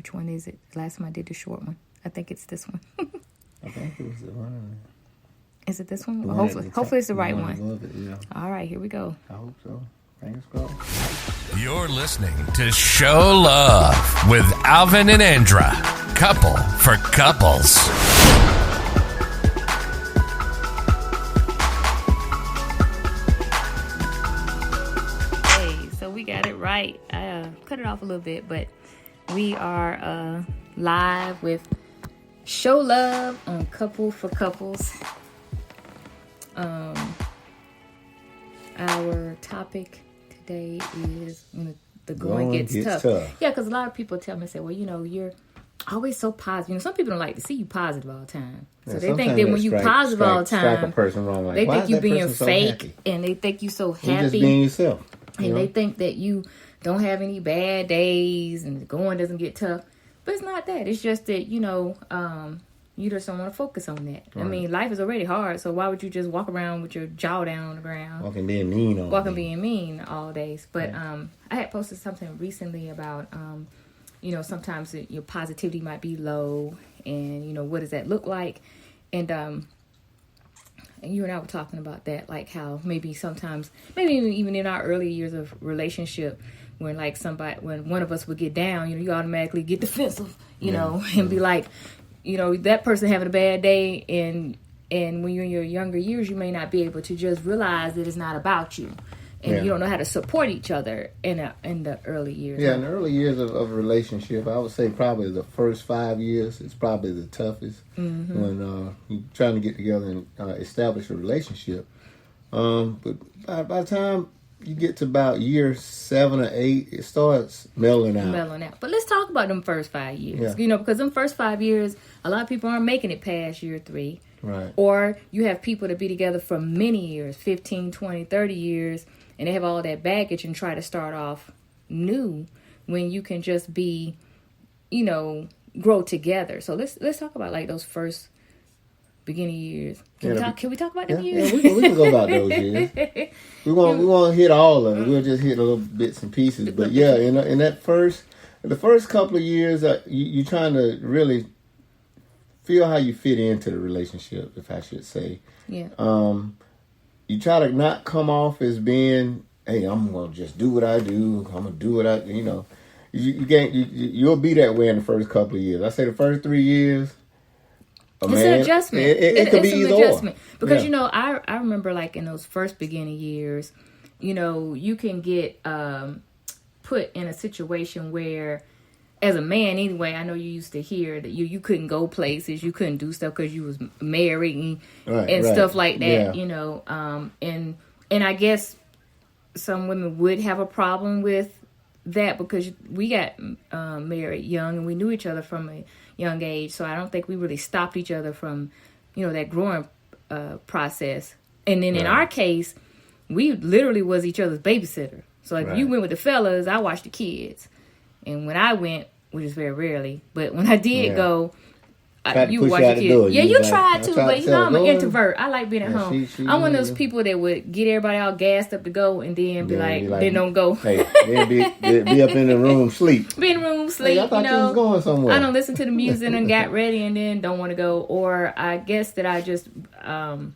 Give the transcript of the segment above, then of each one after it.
Which one is it? Last time I did the short one. I think it's this one. I think it was the one. Is it this one? Well, hopefully it's the right one. Above it, yeah. All right, here we go. I hope so. Fingers crossed. You're listening to Show Love with Alvin and Andra. Couple for couples. Hey, so we got it right. I cut it off a little bit, but we are live with Show Love on Couple for Couples. Our topic today is when the going gets tough. Yeah, because a lot of people tell me, say, well, you're always so positive. Some people don't like to see you positive all the time. So they think that when you positive all the time, a person wrong. Like, they think you being fake, and they think you so happy. You're just being yourself. And they think that you don't have any bad days and the going doesn't get tough. But it's not that. It's just that, you just don't want to focus on that. Right. I mean, life is already hard, so why would you just walk around with your jaw down on the ground? Walking being mean all days. But I had posted something recently about, sometimes your positivity might be low, and, what does that look like? And you and I were talking about that, like how maybe sometimes, maybe even in our early years of relationship, when when one of us would get down, you automatically get defensive, and be like, that person having a bad day, and when you're in your younger years, you may not be able to just realize that it's not about you, and you don't know how to support each other in the early years. Yeah, in the early years of a relationship, I would say probably the first 5 years is probably the toughest when you're trying to get together and establish a relationship. But by the time you get to about year 7 or 8, it starts mellowing out. But let's talk about them first 5 years. Because them first 5 years, a lot of people aren't making it past year 3. Right. Or you have people that be together for many years, 15, 20, 30 years, and they have all that baggage and try to start off new when you can just be, grow together. So let's talk about like those first beginning years. Can we talk about them years? Yeah, we can go about those years. We won't hit all of it. We'll just hit a little bits and pieces. But yeah, in the first couple of years, you're trying to really feel how you fit into the relationship, if I should say. Yeah. You try to not come off as being, hey, I'm gonna just do what I do. I'm gonna do what I, you'll be that way in the first couple of years. I say the first 3 years. It's an adjustment. It could be either adjustment. Because, I remember like in those first beginning years, you can get put in a situation where, as a man anyway, I know you used to hear that you couldn't go places, you couldn't do stuff because you was married and stuff like that, and I guess some women would have a problem with that because we got married young and we knew each other from a young age, so I don't think we really stopped each other from, that growing process. And then in our case, we literally was each other's babysitter. So if you went with the fellas, I watched the kids. And when I went, which is very rarely, but when I did go, you watch the kids. Yeah, you tried to, but I'm an introvert. I like being at home. I'm one of those people that would get everybody all gassed up to go and then be like, then don't go. Hey, be up in the room, sleep. Be in the room, sleep. Hey, I thought you was going somewhere. I don't listen to the music and got ready and then don't want to go. Or I guess that I just, I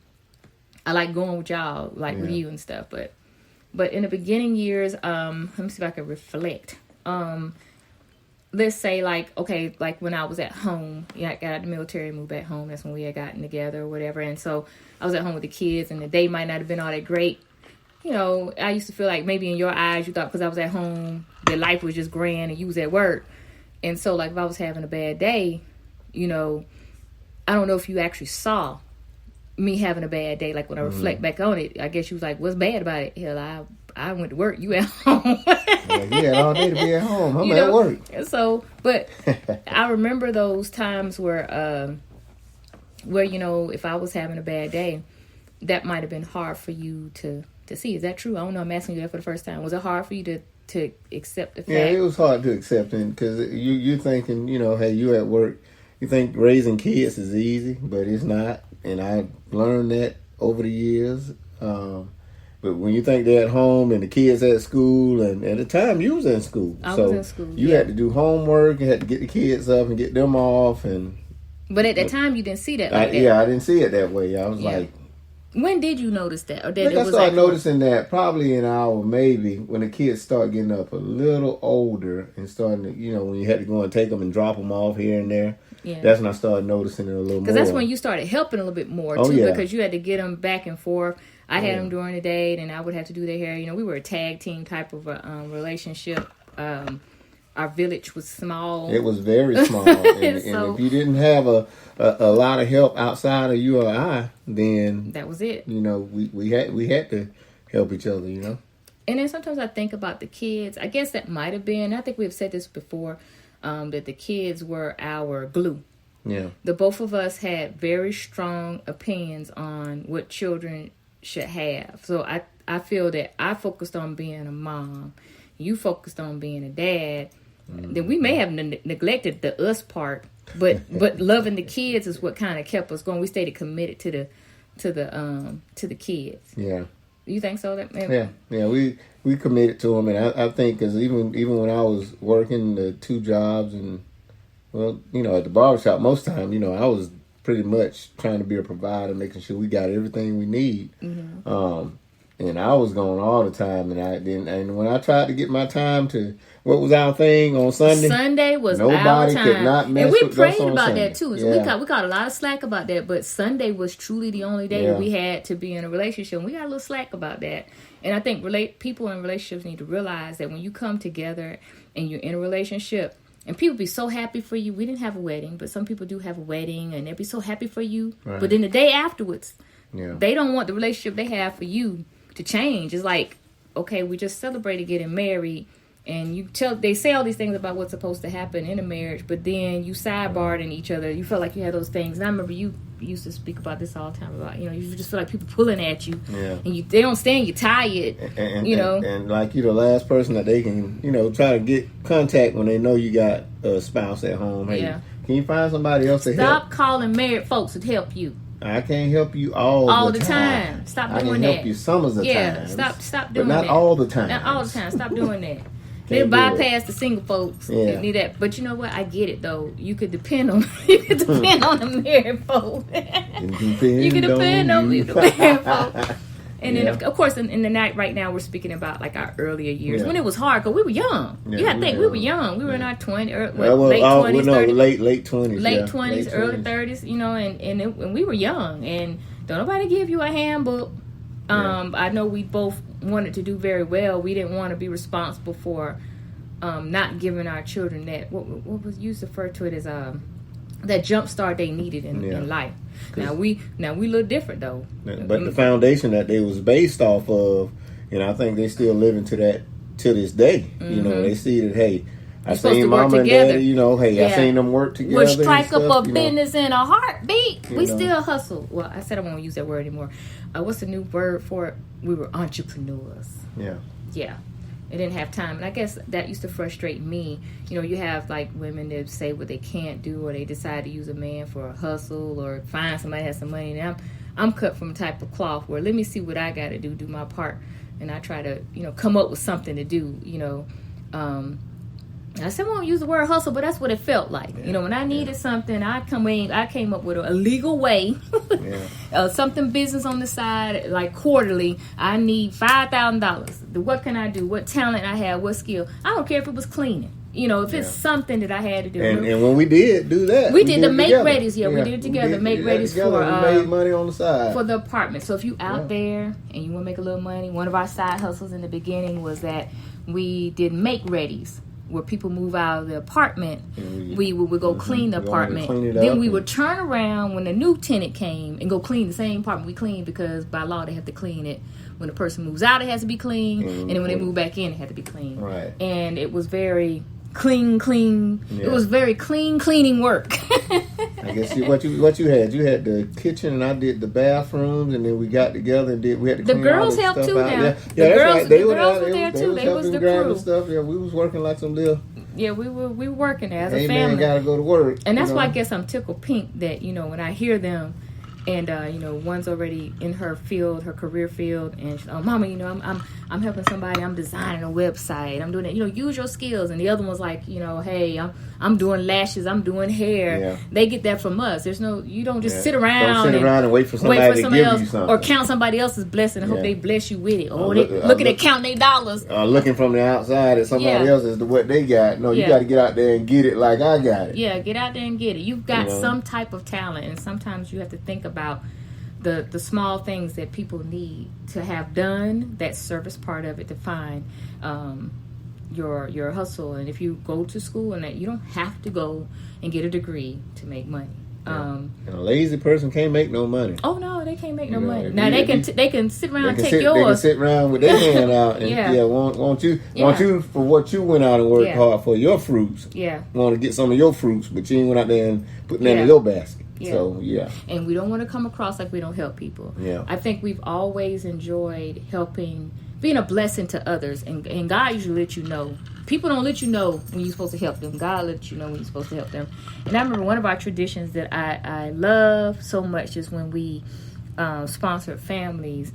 like going with y'all, like with you and stuff. But in the beginning years, let me see if I can reflect. Let's say like when I was at home, I got out of the military and moved back home. That's when we had gotten together or whatever. And so I was at home with the kids and the day might not have been all that great. I used to feel like maybe in your eyes you thought because I was at home that life was just grand and you was at work. And so like if I was having a bad day, I don't know if you actually saw me having a bad day. Like when I reflect back on it, I guess you was like, what's bad about it? Hell, I went to work. You at home. You had all day to be at home. I'm at work. So, but I remember those times where if I was having a bad day, that might have been hard for you to see. Is that true? I don't know. I'm asking you that for the first time. Was it hard for you to accept the fact? Yeah, it was hard to accept because you're thinking, hey, you at work. You think raising kids is easy, but it's not. And I learned that over the years. But when you think they're at home and the kids at school, and at the time you was in school, I was in school. You had to do homework. You had to get the kids up and get them off, But at that time, you didn't see that. I didn't see it that way. I was like, when did you notice that? Or I think I started noticing that probably in our maybe when the kids start getting up a little older and starting to, when you had to go and take them and drop them off here and there. Yeah. That's when I started noticing it a little more. Because that's when you started helping a little bit more too. Because you had to get them back and forth. I had them during the day, and I would have to do their hair. We were a tag team type of a relationship. Our village was small. It was very small, and if you didn't have a lot of help outside of you or I, then that was it. We had to help each other. And then sometimes I think about the kids. I guess that might have been. I think we've said this before. That the kids were our glue. Yeah. The both of us had very strong opinions on what children should have. So I feel that I focused on being a mom. You focused on being a dad. Mm-hmm. Then we may have neglected the us part, but loving the kids is what kind of kept us going. We stayed committed to the kids. Yeah. You think so? Yeah. We committed to them, and I think because even when I was working the 2 jobs, and at the barbershop, most time, I was pretty much trying to be a provider, making sure we got everything we need. Mm-hmm. And I was gone all the time, and when I tried to get my time to what was our thing on Sunday? Sunday was nobody our time. Could not mess and we with prayed us on about Sunday. that too. So yeah. we got a lot of slack about that, but Sunday was truly the only day we had to be in a relationship. And we got a little slack about that. And I think people in relationships need to realize that when you come together and you're in a relationship, and people be so happy for you. We didn't have a wedding, but some people do have a wedding, and they'll be so happy for you. Right. But then the day afterwards, they don't want the relationship they have for you to change. It's like, okay, we just celebrated getting married, and they say all these things about what's supposed to happen in a marriage, but then you sidebarred in each other. You felt like you had those things. And I remember you used to speak about this all the time about, you just feel like people pulling at you, and they don't stand, you're tired, and like you're the last person that they can, try to get contact when they know you got a spouse at home. Hey, can you find somebody else to help? Stop calling married folks to help you. I can't help you all the time. Stop doing that. I can help you some of the time. Stop doing that. But not all the time. Not all the time. Stop doing that. They bypass the single folks. They need that. But you know what? I get it though. You could depend on the married folks. You can depend on the married folks. And then, of course, in the night right now, we're speaking about like our earlier years when it was hard because we were young. You got to think we were young. We were in our late 20s, late 20s, late 20s, early 30s. And we were young, and don't nobody give you a handbook. I know we both wanted to do very well. We didn't want to be responsible for not giving our children that what was used to refer to it as that jump start they needed in life. Now we look different though. But the foundation that they was based off of, I think they still living to that to this day. Mm-hmm. They see that I seen mama and daddy, I seen them work together. We'll strike up a business in a heartbeat. We still hustle. Well, I said I won't use that word anymore. What's the new word for it? We were entrepreneurs. Yeah. They didn't have time. And I guess that used to frustrate me. You have like women that say what they can't do, or they decide to use a man for a hustle, or find somebody that has some money. And I'm cut from a type of cloth where let me see what I got to do my part. And I try to, come up with something to do, I said I won't use the word hustle, but that's what it felt like. When I needed something, I came up with a legal way, something business on the side, like quarterly. I need $5,000. What can I do? What talent I have? What skill? I don't care if it was cleaning. If it's something that I had to do. And when we did do that, we did the make readies. Yeah, we did it together. Make readies for we made money on the side for the apartment. So if you out there and you want to make a little money, one of our side hustles in the beginning was that we did make readies. Where people move out of the apartment, we would go clean the apartment. Then we would turn around when the new tenant came and go clean the same apartment we cleaned, because by law they have to clean it. When the person moves out, it has to be clean, and then when they move back in, it had to be clean. Right. And it was very clean. Yeah. It was very cleaning work. I guess what you had the kitchen, and I did the bathrooms, and then we got together and we had to clean the girls all helped too out. now. Yeah, the girls were there too. They was the crew. Stuff. Yeah, we was working like some little. Yeah, we were working there as a family. family. Got to go to work. And that's why I guess I'm tickled pink that when I hear them And one's already in her field, her career field, and she's, oh, mama, I'm helping somebody. I'm designing a website. I'm doing it. Use your skills. And the other one's like, hey, I'm doing lashes. I'm doing hair. Yeah. They get that from us. You don't just sit around. Don't sit around and wait for somebody to give you something, or count somebody else's blessing and hope they bless you with it. They looking at counting their dollars. Looking from the outside at somebody else as to what they got. No, you got to get out there and get it like I got it. Yeah, get out there and get it. You've got some type of talent, and sometimes you have to think about the small things that people need to have done. That service part of it to find your hustle. And if you go to school, and that you don't have to go and get a degree to make money. And a lazy person can't make no money. Oh no, they can't make no money. Now they can sit around and take yours. They can sit around with their hand out and want you for what you went out and worked hard for your fruits. Yeah, want to get some of your fruits, but you ain't went out there and put that in your basket. Yeah. So and we don't want to come across like we don't help people. Yeah, I think we've always enjoyed helping, being a blessing to others, and God usually lets you know. People don't let you know when you're supposed to help them. God lets you know when you're supposed to help them. And I remember one of our traditions that I love so much is when we sponsored families.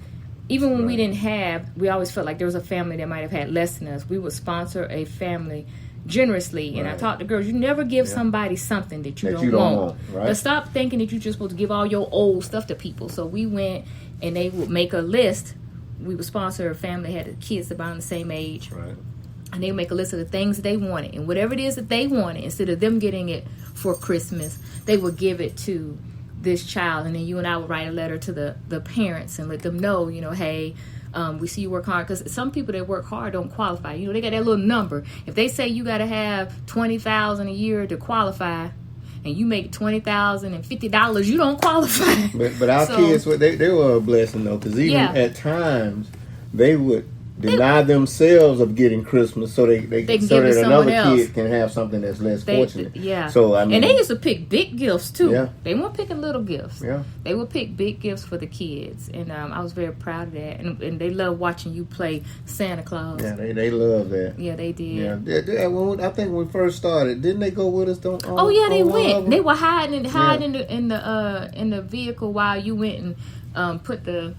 Even when we didn't have, we always felt like there was a family that might have had less than us. We would sponsor a family generously. And I taught the girls, you never give somebody something that you don't want. Right? But stop thinking that you're just supposed to give all your old stuff to people. So we went and they would make a list. We would sponsor a family that had kids about the same age. Right. And they would make a list of the things that they wanted. And whatever it is that they wanted, instead of them getting it for Christmas, they would give it to this child. And then you and I would write a letter to the parents and let them know, hey, we see you work hard. Because some people that work hard don't qualify. They got that little number. If they say you got to have $20,000 a year to qualify, and you make $20,000 and $50, you don't qualify. But our kids, they were a blessing, though. Because even at times, they would deny themselves of getting Christmas so they can so that another kid can have something that's less fortunate. Yeah. So I mean, and they used to pick big gifts too. Yeah. They weren't picking little gifts. Yeah. They would pick big gifts for the kids, and I was very proud of that. And they love watching you play Santa Claus. Yeah, they love that. Yeah, they did. Yeah. I think when we first started, didn't they go with us? They went. They were hiding in the vehicle while you went and put the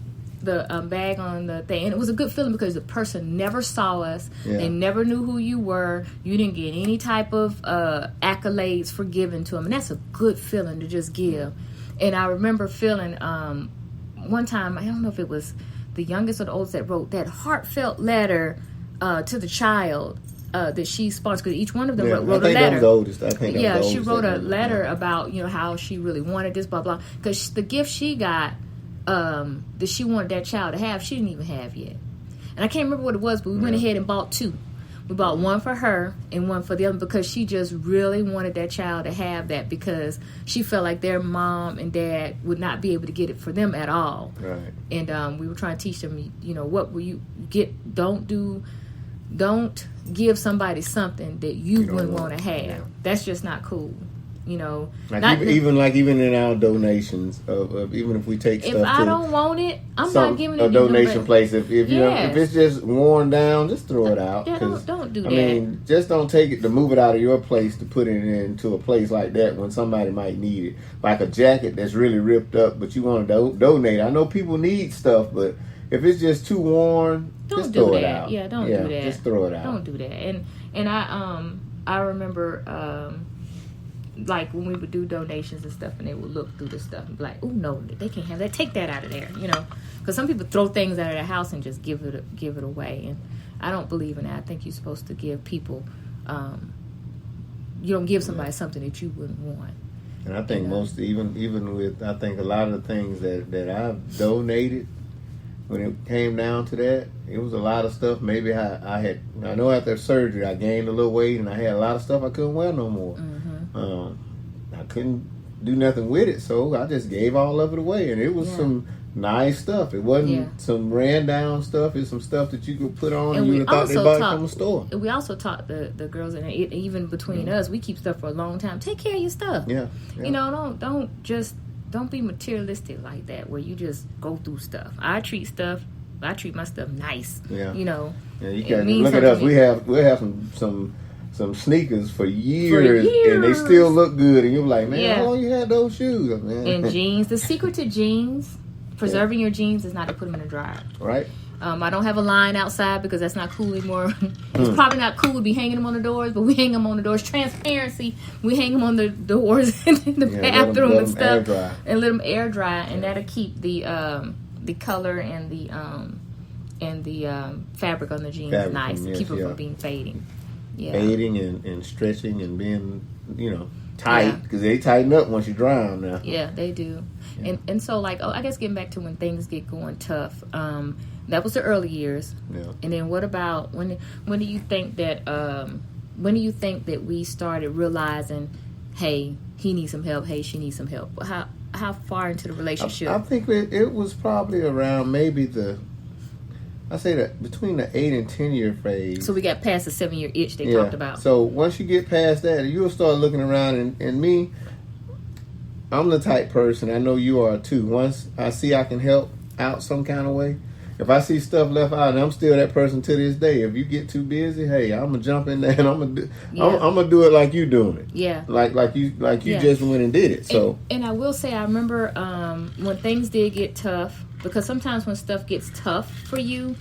bag on the thing, and it was a good feeling because the person never saw us. They never knew who you were. You didn't get any type of accolades for giving to them, and that's a good feeling to just give. And I remember feeling one time, I don't know if it was the youngest or the oldest that wrote that heartfelt letter to the child that she sponsored, because each one of them wrote a letter. That was the oldest. I think that was the she oldest wrote a letter about how she really wanted this, blah blah, because the gift she got that she wanted that child to have, she didn't even have yet. And I can't remember what it was, but we went ahead and bought two. We bought one for her and one for the other because she just really wanted that child to have that, because she felt like their mom and dad would not be able to get it for them at all. Right. And we were trying to teach them, what will you get? Don't give somebody something that you wouldn't want to have. Yeah. That's just not cool. Even in our donations, even if we take stuff, if I don't want it, I'm not giving it a donation place. If it's just worn down, just throw it out. Don't do that. I mean, just don't take it to move it out of your place to put it into a place like that when somebody might need it, like a jacket that's really ripped up, but you want to donate. I know people need stuff, but if it's just too worn, just throw it out. Yeah, don't do that. Just throw it out. Don't do that. And I remember. Like when we would do donations and stuff, and they would look through the stuff and be like, "Oh no, they can't have that. Take that out of there," Because some people throw things out of their house and just give it away, and I don't believe in that. I think you're supposed to give people. You don't give somebody something that you wouldn't want. And I think most, even with, I think a lot of the things that I've donated, when it came down to that, it was a lot of stuff. Maybe I know after surgery I gained a little weight, and I had a lot of stuff I couldn't wear no more. Mm-hmm. I couldn't do nothing with it, so I just gave all of it away, and it was some nice stuff. It wasn't some ran down stuff. It's some stuff that you could put on, and you would have thought they bought it from the store. We also taught the girls, and even between us, we keep stuff for a long time. Take care of your stuff. Yeah. Don't be materialistic like that, where you just go through stuff. I treat my stuff nice. Yeah. Yeah, you can look at us. We have some sneakers for years, and they still look good, and you're like, man, how long you had those shoes, man? And jeans. The secret to jeans, preserving your jeans, is not to put them in the dryer. Right. I don't have a line outside because that's not cool anymore. It's probably not cool to be hanging them on the doors, but we hang them on the doors. Transparency. We hang them on the doors in the bathroom and stuff, and let them air dry, and that'll keep the color and the fabric on the jeans nice. Keep them from being fading. Yeah. Fading and stretching and being, tight, because they tighten up once you dry them now. Yeah, they do. Yeah. And so, like, I guess getting back to when things get going tough, that was the early years. Yeah. And then what about when do you think that we started realizing, hey, he needs some help, hey, she needs some help? How far into the relationship? I think it was probably around maybe I say that between the 8 and 10 year phase. So we got past the 7-year itch they talked about. So once you get past that, you'll start looking around, and me, I'm the type person, I know you are too. Once I see I can help out some kind of way, if I see stuff left out, and I'm still that person to this day. If you get too busy, hey, I'm gonna jump in there and I'm gonna do it like you doing it. Yeah. Like you just went and did it. So. And I will say, I remember when things did get tough, because sometimes when stuff gets tough for you,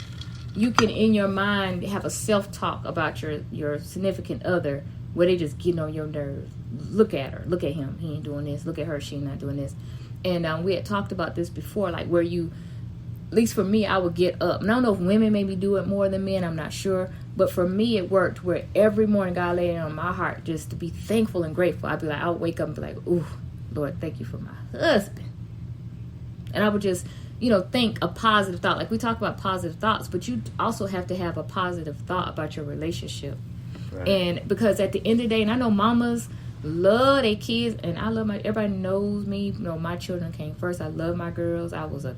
you can in your mind have a self-talk about your significant other where they just getting on your nerves. Look at her, look at him, he ain't doing this. Look at her, she not doing this. And we had talked about this before, like where you. At least for me, I would get up. And I don't know if women maybe do it more than men. I'm not sure. But for me, it worked where every morning God laid it on my heart just to be thankful and grateful. I'd be like, I would wake up and be like, ooh, Lord, thank you for my husband. And I would just, think a positive thought. Like we talk about positive thoughts, but you also have to have a positive thought about your relationship. Right. And because at the end of the day, and I know mamas love their kids, and I love everybody knows me. My children came first. I love my girls. I was a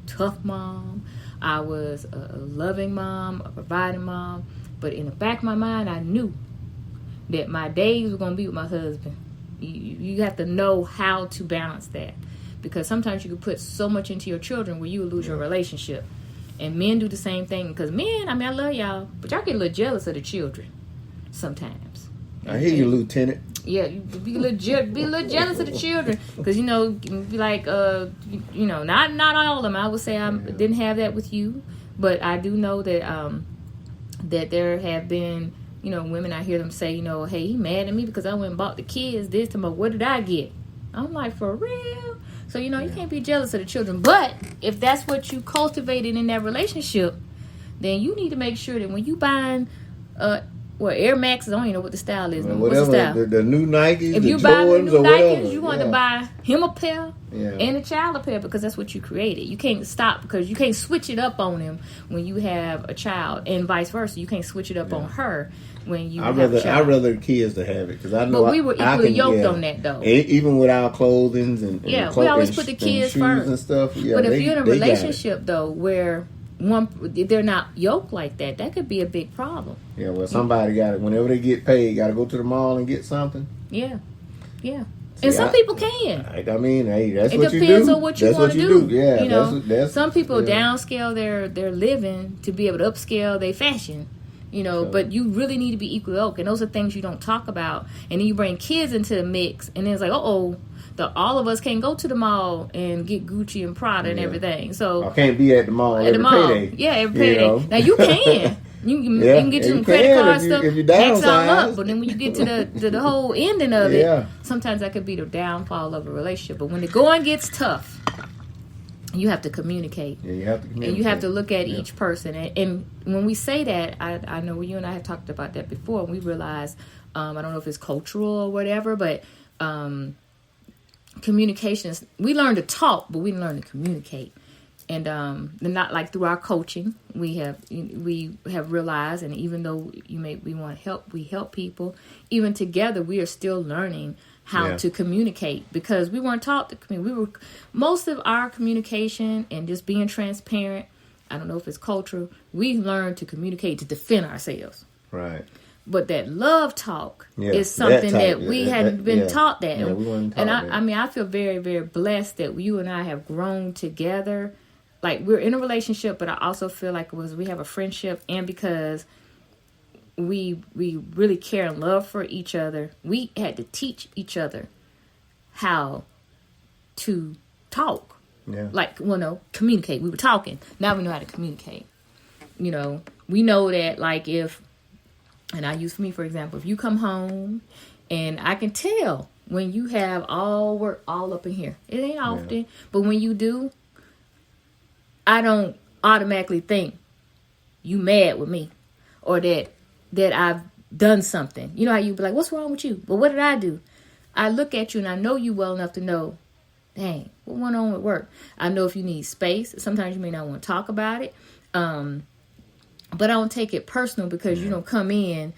tough mom. I was a loving mom, a providing mom. But in the back of my mind, I knew that my days were going to be with my husband. You have to know how to balance that. Because sometimes you can put so much into your children where you will lose your relationship. And men do the same thing. Because men, I love y'all, but y'all get a little jealous of the children sometimes. I hear you, Lieutenant. Yeah, you be a little jealous of the children, because be like not all of them. I would say I didn't have that with you, but I do know that that there have been women. I hear them say hey, he mad at me because I went and bought the kids this. What did I get? I'm like, for real? So you can't be jealous of the children. But if that's what you cultivated in that relationship, then you need to make sure that when you buying Air Maxes, I don't even know what the style is. Whatever, what's the style? The new Nikes, if you Jordans, buy the new or Nikes, whatever, you want to buy him a pair and a child a pair, because that's what you created. You can't stop, because you can't switch it up on him when you have a child, and vice versa. You can't switch it up on her when you have a child. I'd rather the kids to have it, because I know. But we were equally yoked on that, though. Even with our clothing and we always put the kids first and stuff. But if you're in a relationship though where they're not yoked like that, that could be a big problem. Yeah, well, somebody got to, whenever they get paid, got to go to the mall and get something. Yeah. See, and some people can. Hey, that's it what you do. It depends on what you want to do. Yeah, that's some people downscale their living to be able to upscale their fashion. But you really need to be equal yoked, and those are things you don't talk about. And then you bring kids into the mix, and then it's like, all of us can't go to the mall and get Gucci and Prada and everything. So I can't be at the mall every payday. Yeah, every payday. Now you can. You can get you some credit card stuff, max all up. But then when you get to the whole ending of it, sometimes that could be the downfall of a relationship. But when the going gets tough, you have to communicate. Yeah, you have to communicate. And you have to look at each person. And when we say that, I know you and I have talked about that before, and we realized, I don't know if it's cultural or whatever, but communication is, we learn to talk, but we didn't learn to communicate. And not like through our coaching, we have realized, and even though we want to help, we help people. Even together, we are still learning how to communicate, because we weren't taught to communicate. Most of our communication and just being transparent, I don't know if it's cultural, we learned to communicate to defend ourselves. Right. But that love talk is something that we hadn't been taught that. Yeah, we weren't taught that. I feel very, very blessed that you and I have grown together. Like, we're in a relationship, but I also feel like we have a friendship, and because we really care and love for each other, we had to teach each other how to talk. Yeah. Like, well, no, communicate. We were talking. Now we know how to communicate. You know, we know that, like, if, and I use for me, for example, if you come home and I can tell when you have all work all up in here. It ain't often, but when you do, I don't automatically think you mad with me or that I've done something. You know how you be like, what's wrong with you? But what did I do? I look at you and I know you well enough to know, dang, what went on with work? I know if you need space. Sometimes you may not want to talk about it. But I don't take it personal because you don't come in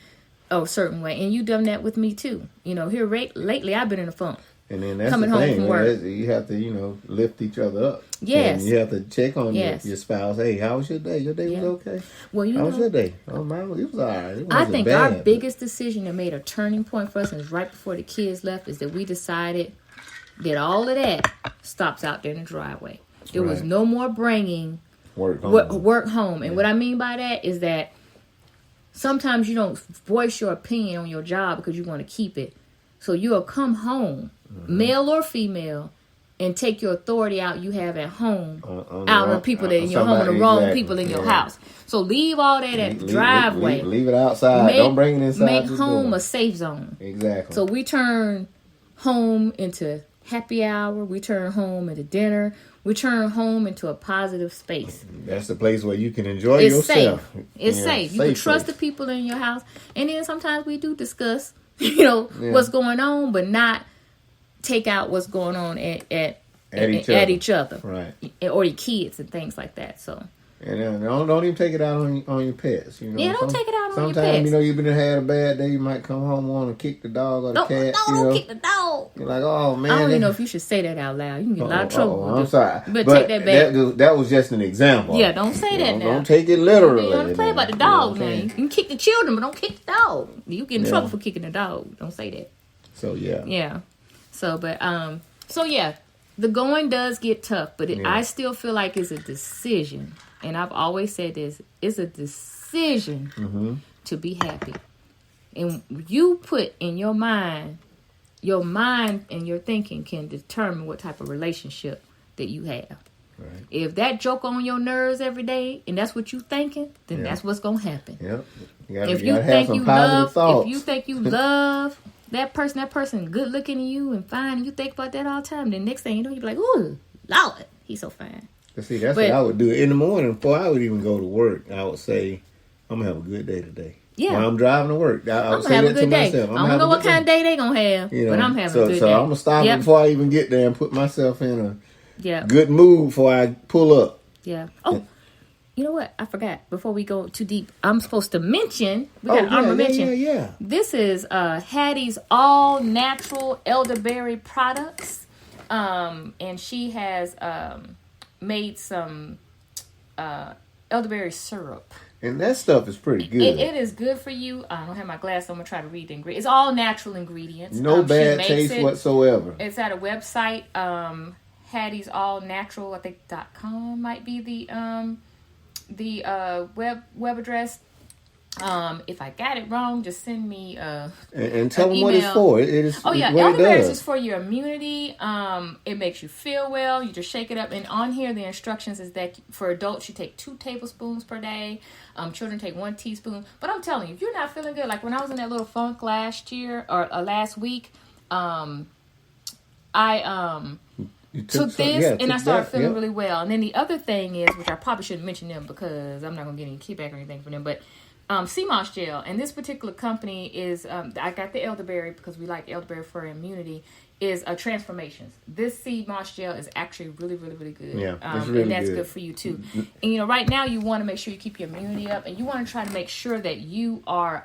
a certain way. And you done that with me too. You know, here lately I've been in a funk. And then that's coming the thing, home from work. you have to, you know, lift each other up. Yes. And you have to check on Yes. your spouse. Hey, how was your day? Your day was okay? Well, you how know, was your day? Oh, mine was, it was all right. It I wasn't think bad, our but- biggest decision that made a turning point for us, and it's right before the kids left, is that we decided that all of that stops out there in the driveway. There was no more bringing work home. work home. And what I mean by that is that sometimes you don't voice your opinion on your job because you want to keep it. So you'll come home, male or female, and take your authority out you have at home out on the people that in your home, the wrong people in your house. So leave all that at the driveway. Leave it outside. Don't bring it inside. Make the home door. a safe zone. Exactly. So we turn home into happy hour. We turn home into dinner. We turn home into a positive space. That's the place where you can enjoy It's yourself. safe. It's safe. You can trust the people in your house. And then sometimes we do discuss, you know, what's going on, but not take out what's going on at each other. Right. Or your kids and things like that. So. And don't even take it out on your pets. You know, Yeah, don't take it out on your pets. Sometimes, you know, you've been had a bad day. You might come home want to kick the dog or the cat. Don't kick the dog. You're like, oh man. I don't even know if you should say that out loud. You can get in a lot of trouble. I'm sorry. But take that back. That was just an example. Yeah, don't say that now. Don't take it literally. You don't play about the dog now. You can kick the children, but don't kick the dog. You get in trouble for kicking the dog. Don't say that. So yeah. Yeah. So the going does get tough, but I still feel like it's a decision. And I've always said this, it's a decision to be happy. And you put in your mind and your thinking can determine what type of relationship that you have. Right. If that joke on your nerves every day and that's what you thinking, then that's what's going to happen. Yep. If you think you love that person good looking to you and fine, and you think about that all the time, then next thing you know, you be like, ooh, Lord, he's so fine. See, that's what I would do. In the morning, before I would even go to work, I would say, I'm going to have a good day today. Yeah. When I'm driving to work, I would say that to myself. I don't know what kind of day they going to have, but I'm having a good day. So I'm going to stop before I even get there and put myself in a good mood before I pull up. Yeah. Oh, you know what? I forgot. Before we go too deep, I'm supposed to mention, we got an honorable mention. Yeah. This is Hattie's All Natural Elderberry Products. And she has made some elderberry syrup. And that stuff is pretty good. It is good for you. I don't have my glass, so I'm going to try to read the ingredients. It's all natural ingredients. No bad taste whatsoever. It's at a website, Hattie's All Natural, I think .com might be the web address. If I got it wrong, just send me and tell them what it's for. It is. Elderberries is for your immunity. It makes you feel well. You just shake it up, and on here the instructions is that for adults you take 2 tablespoons per day. Children take 1 teaspoon. But I'm telling you, if you're not feeling good, like when I was in that little funk last year or last week, I took this and I started feeling really well. And then the other thing is, which I probably shouldn't mention them because I'm not gonna get any kickback or anything from them, but sea moss gel, and this particular company is I got the elderberry because we like elderberry for immunity, is Transformations. This sea moss gel is actually really, really, really good. Yeah, it's really and that's good for you too. And you know, right now you want to make sure you keep your immunity up, and you want to try to make sure that you are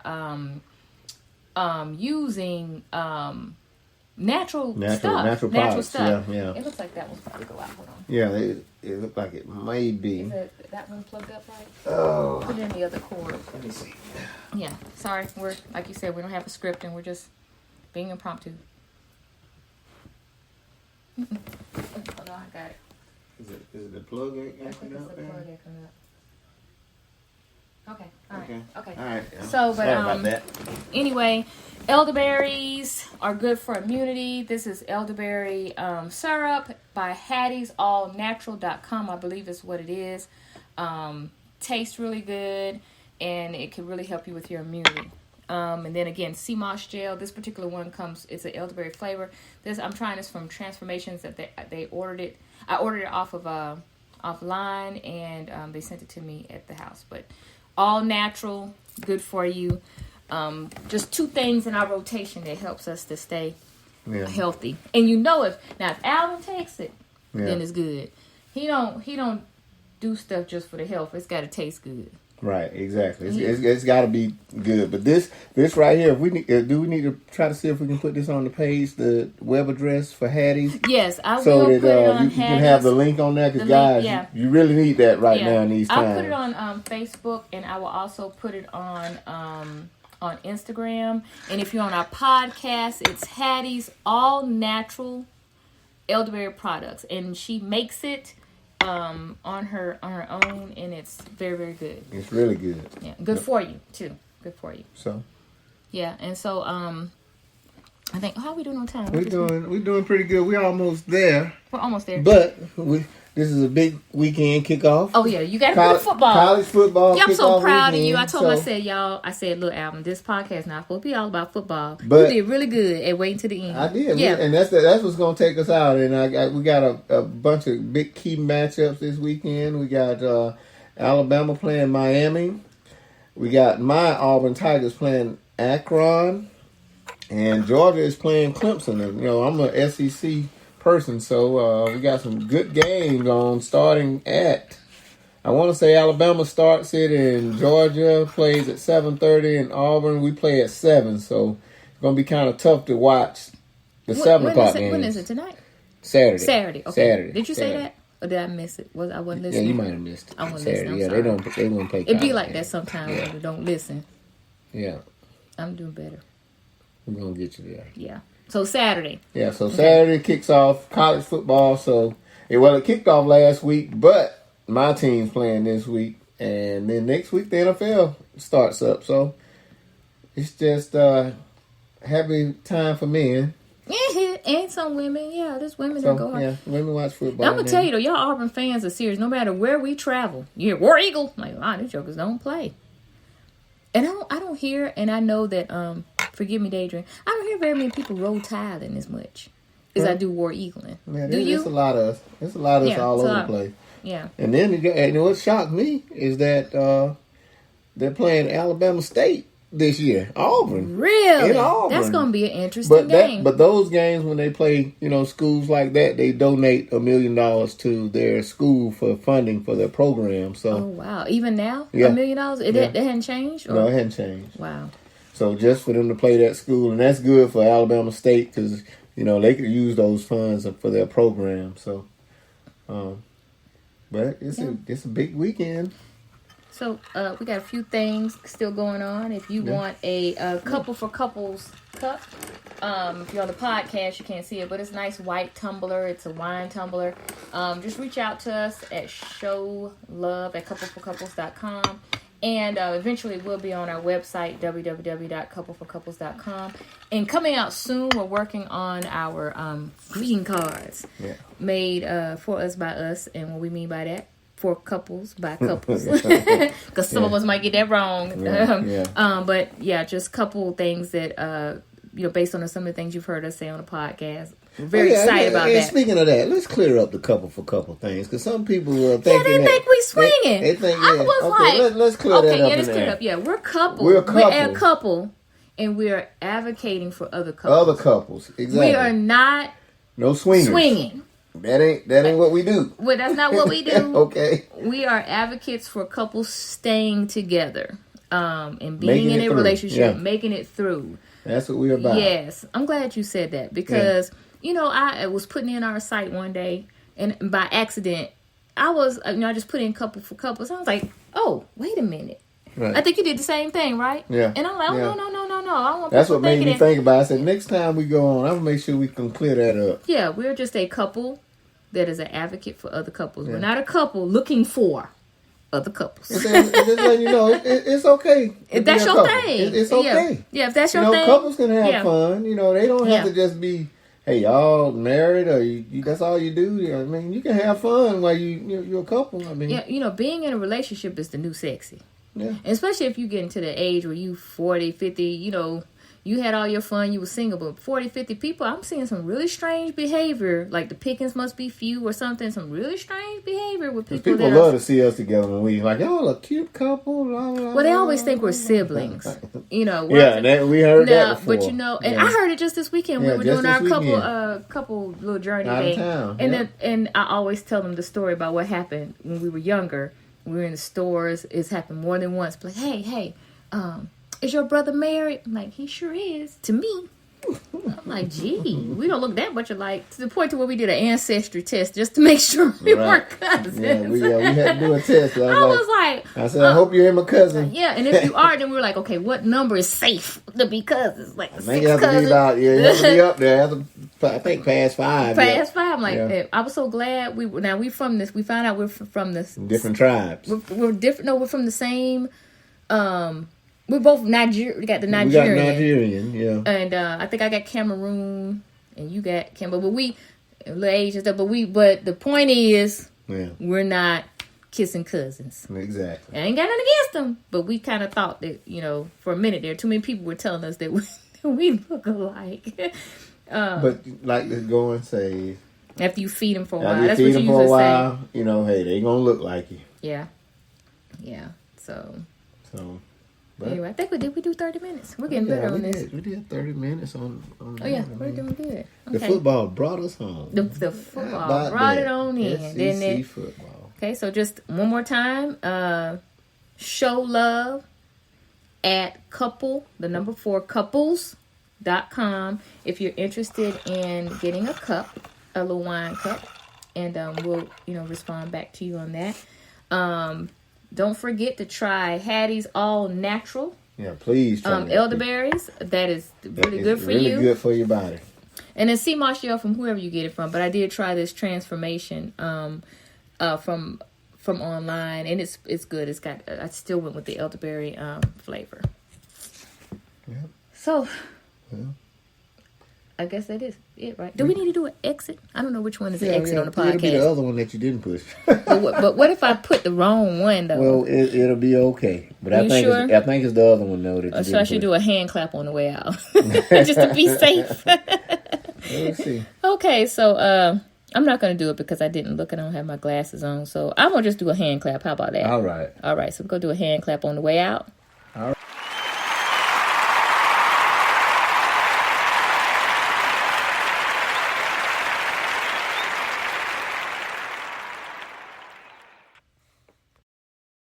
using natural stuff. Yeah. It looks like that one's probably go out. Hold on. Yeah, it looked like it may be. Is that one plugged up right? Oh. Put it in the other cord. Let me see. Yeah. Sorry, we're like you said, we don't have a script and we're just being impromptu. Oh no, I got it. Is it the plug acting It's out the there? plug acting up. Okay. All right. Okay. All right. So, but Sorry about that. Anyway, elderberries are good for immunity. This is elderberry syrup by hattie'sallnatural.com. I believe is what it is. Tastes really good, and it can really help you with your immunity. And then again, sea moss gel. This particular one it's an elderberry flavor. I'm trying this from Transformations that they ordered it. I ordered it off of offline, and they sent it to me at the house. But all natural, good for you. Just 2 things in our rotation that helps us to stay healthy. And if Alvin takes it, then it's good. He don't do stuff just for the health. It's got to taste good. Right, exactly. It's got to be good. But this right here, we need to try to see if we can put this on the page, the web address for Hattie's. Yes, I will so that put it on you can have the link on there, because guys, you really need that right now in these times. I'll put it on Facebook, and I will also put it on Instagram. And if you're on our podcast, it's Hattie's All Natural Elderberry Products, and she makes it on her own, and it's very, very good. It's really good. Yeah, good for you too. Good for you. So. Yeah, and so I think how are we doing on time? We're doing pretty good. We're almost there. We're almost there. But this is a big weekend kickoff. Oh yeah, you got to put football. College football. Yeah, I'm so proud weekend, of you. I told him, I said, look, Alvin, this podcast is not supposed to be all about football. But you did really good at waiting to the end. I did. Yeah, and that's what's going to take us out. And we got a bunch of big key matchups this weekend. We got Alabama playing Miami. We got my Auburn Tigers playing Akron, and Georgia is playing Clemson. And I'm an SEC person, so we got some good games on starting at, I want to say Alabama starts it, and Georgia plays at 7:30, and Auburn we play at 7, so it's going to be kind of tough to watch the 7 o'clock games. When is it tonight? Saturday. Okay. Saturday. Did you say that? Or did I miss it? I wasn't listening. Yeah, you might have missed it. I wasn't Saturday. listening. Yeah, they don't play. It'd be like that sometimes when we don't listen. Yeah. I'm doing better. We're going to get you there. Yeah. So Saturday. Yeah, so Saturday kicks off college football. So, it kicked off last week, but my team's playing this week. And then next week, the NFL starts up. So, it's just happy time for men. Yeah, and some women. Yeah, there's women that go hard. Yeah, women watch football. I'm going to tell you, though, y'all Auburn fans are serious. No matter where we travel, you hear War Eagle. I'm like, wow, these jokers don't play. And I don't hear, and I know that, forgive me, Daydream, I don't hear very many people roll tithing as much as I do War Eagling. Yeah, do you? There's a lot of us. There's a lot of us all over the place. Yeah. And then what shocked me is that they're playing Alabama State this year. Auburn. Really? In Auburn. That's going to be an interesting game. But those games, when they play, schools like that, they donate $1 million to their school for funding for their program. So. Oh, wow. Even now? Yeah. $1 million? It hadn't changed? Or? No, it hadn't changed. Wow. So just for them to play that school, and that's good for Alabama State because, they could use those funds for their program. So, but it's a big weekend. So we got a few things still going on. If you want a Couple for Couples cup, if you're on the podcast, you can't see it, but it's a nice white tumbler. It's a wine tumbler. Just reach out to us at showlove@coupleforcouples.com. And eventually we'll be on our website, www.coupleforcouples.com. And coming out soon, we're working on our greeting cards made for us by us. And what we mean by that, for couples by couples. Because some of us might get that wrong. But yeah, just a couple things that, based on some of the things you've heard us say on the podcast. We're very excited about that. Speaking of that, let's clear up the couple for couple things, because some people are thinking they think we swinging. They think, I was like, let's clear that up. Let's clear it up. Yeah, we're couple. We're a couple, and we are advocating for other couples. Other couples, exactly. We are not swinging. That ain't what we do. Well, that's not what we do. Okay. We are advocates for couples staying together, and being in a relationship, making it through. That's what we're about. Yes, I'm glad you said that because. I was putting in our site one day, and by accident, I just put in couple for couples. I was like, oh, wait a minute. Right. I think you did the same thing, right? Yeah. And I'm like, no. I want That's what made me think about it. I said, next time we go on, I'm going to make sure we can clear that up. Yeah, we're just a couple that is an advocate for other couples. Yeah. We're not a couple looking for other couples. Just letting you know, it's okay. If that's your thing. It's okay. Yeah, if that's your thing. Couples can have fun. They don't have to just be, hey, y'all married or that's all you do. I mean, you can have fun while you're a couple. I mean, yeah, being in a relationship is the new sexy. Yeah. And especially if you get into the age where you 40, 50, you had all your fun, you were single, but 40, 50 people, I'm seeing some really strange behavior, like the pickings must be few or something, some really strange behavior with people. People love to see us together when we like, y'all a cute couple. Blah, blah, well, they always think we're siblings. We heard that before. But and I heard it just this weekend. We were doing our couple little journey out day. Of town. And I always tell them the story about what happened when we were younger. We were in the stores. It's happened more than once. Like, hey, is your brother married? I'm like, he sure is. To me. I'm like, gee, we don't look that much alike. To the point to where we did an ancestry test just to make sure we weren't cousins. Yeah, we had to do a test. I said, I hope you're my cousin. Yeah, and if you are, then we were like, okay, what number is safe to be cousins? Like, I think you have to be about, you have to be up there. I think past 5. Past 5. I'm like, I was so glad we from this. We found out we're from this different tribes. We're different. No, we're from the same. We're both Nigerian. We got the Nigerian. We got Nigerian, yeah. And I think I got Cameroon, and you got Cameroon. But we, little age and stuff. But the point is, we're not kissing cousins. Exactly. I ain't got nothing against them, but we kind of thought that for a minute there, too many people were telling us that we look alike. But like to go and say, after you feed them for a while, that's what you usually say. Hey, they gonna look like you. Yeah. So. But anyway, I think we do 30 minutes. We're getting better on this. We did 30 minutes on Oh yeah, we're doing good. Okay. The football brought us home. The football brought it on in, didn't it? Football. Okay, so just one more time. Show love at number 4 couples.com if you're interested in getting a cup, a little wine cup, and we'll respond back to you on that. Don't forget to try Hattie's All Natural. Yeah, please try elderberries. That is really good for you. Really good for your body. And then sea moss gel from whoever you get it from. But I did try this transformation from online, and it's good. It's got. I still went with the elderberry flavor. Yeah. So. Yeah. I guess that is it, right? Do we need to do an exit? I don't know which one is the exit on the podcast. It'll be the other one that you didn't push. but what if I put the wrong one, though? Well, it'll be okay. But I think it's the other one, though, that you didn't so I should do a hand clap on the way out. Just to be safe. Let's see. Okay, so I'm not going to do it because I didn't look and I don't have my glasses on. So I'm going to just do a hand clap. How about that? All right. So we're going to do a hand clap on the way out.